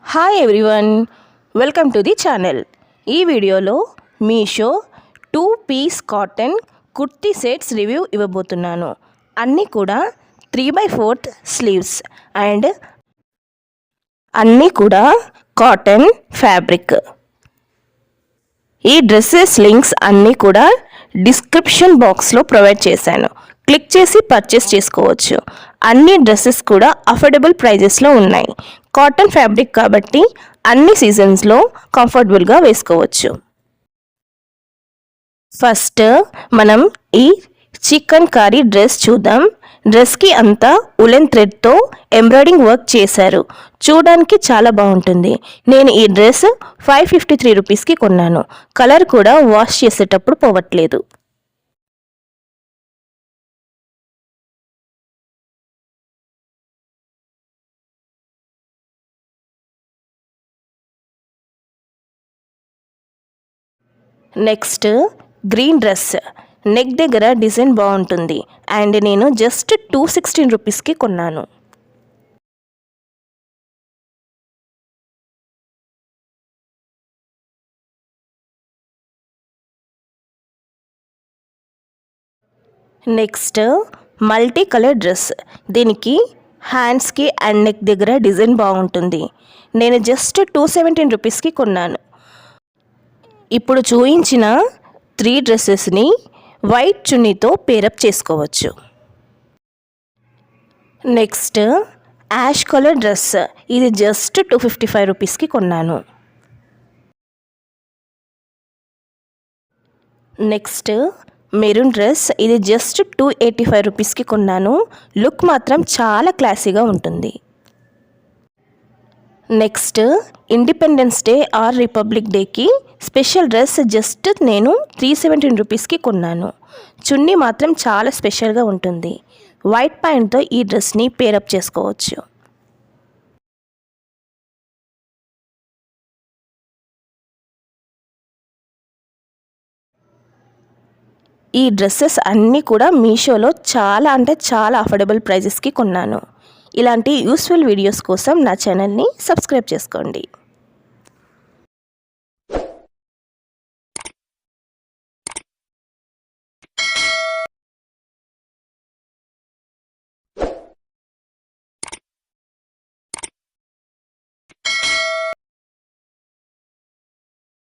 Hi everyone, welcome to the channel. ఈ వీడియోలో Meesho 2 piece cotton kurti sets review ఇవ్వబోతున్నాను. అన్నీ కూడా 3/4 స్లీవ్స్ అండ్ అన్నీ కూడా కాటన్ ఫ్యాబ్రిక్. ఈ డ్రెస్సెస్ లింక్స్ అన్నీ కూడా డిస్క్రిప్షన్ బాక్స్లో ప్రొవైడ్ చేశాను. క్లిక్ చేసి పర్చేస్ చేసుకోవచ్చు. అన్ని డ్రెస్సెస్ కూడా అఫోర్డబుల్ ప్రైజెస్లో ఉన్నాయి. కాటన్ ఫ్యాబ్రిక్ కాబట్టి అన్ని సీజన్స్లో కంఫర్టబుల్గా వేసుకోవచ్చు. ఫస్ట్ మనం ఈ చికెన్ కర్రీ డ్రెస్ చూద్దాం. డ్రెస్కి అంతా ఉలెన్ థ్రెడ్తో ఎంబ్రాయిడింగ్ వర్క్ చేశారు. చూడడానికి చాలా బాగుంటుంది. నేను ఈ డ్రెస్ 553 రూపీస్కి కొన్నాను. కలర్ కూడా వాష్ చేసేటప్పుడు పోవట్లేదు. Next green dress. నెక్ దగ్గర డిజైన్ బాగుంటుంది అండ్ నేను జస్ట్ 216 రూపీస్కి కొన్నాను. Next multi colour dress. దీనికి హ్యాండ్స్కి అండ్ నెక్ దగ్గర డిజైన్ బాగుంటుంది. నేను జస్ట్ 217 రూపీస్కి కొన్నాను. ఇప్పుడు చూయించిన 3 డ్రెస్సెస్ని వైట్ చున్నీతో పేరప్ చేసుకోవచ్చు. Next ash colour dress. ఇది జస్ట్ 255 రూపీస్కి కొన్నాను. Next maroon dress. ఇది జస్ట్ 285 రూపీస్కి కొన్నాను. లుక్ మాత్రం చాలా క్లాసీగా ఉంటుంది. Next Independence Day or Republic డేకి స్పెషల్ డ్రెస్ జస్ట్ నేను 317 రూపీస్కి కొన్నాను. చున్నీ మాత్రం చాలా స్పెషల్గా ఉంటుంది. వైట్ ప్యాంట్తో ఈ డ్రెస్ని పేరప్ చేసుకోవచ్చు. ఈ డ్రెస్సెస్ అన్నీ కూడా మీషోలో చాలా అంటే చాలా అఫోర్డబుల్ ప్రైజెస్కి కొన్నాను. ఇలాంటి యూస్ఫుల్ వీడియోస్ కోసం నా ఛానల్ని సబ్స్క్రైబ్ చేసుకోండి.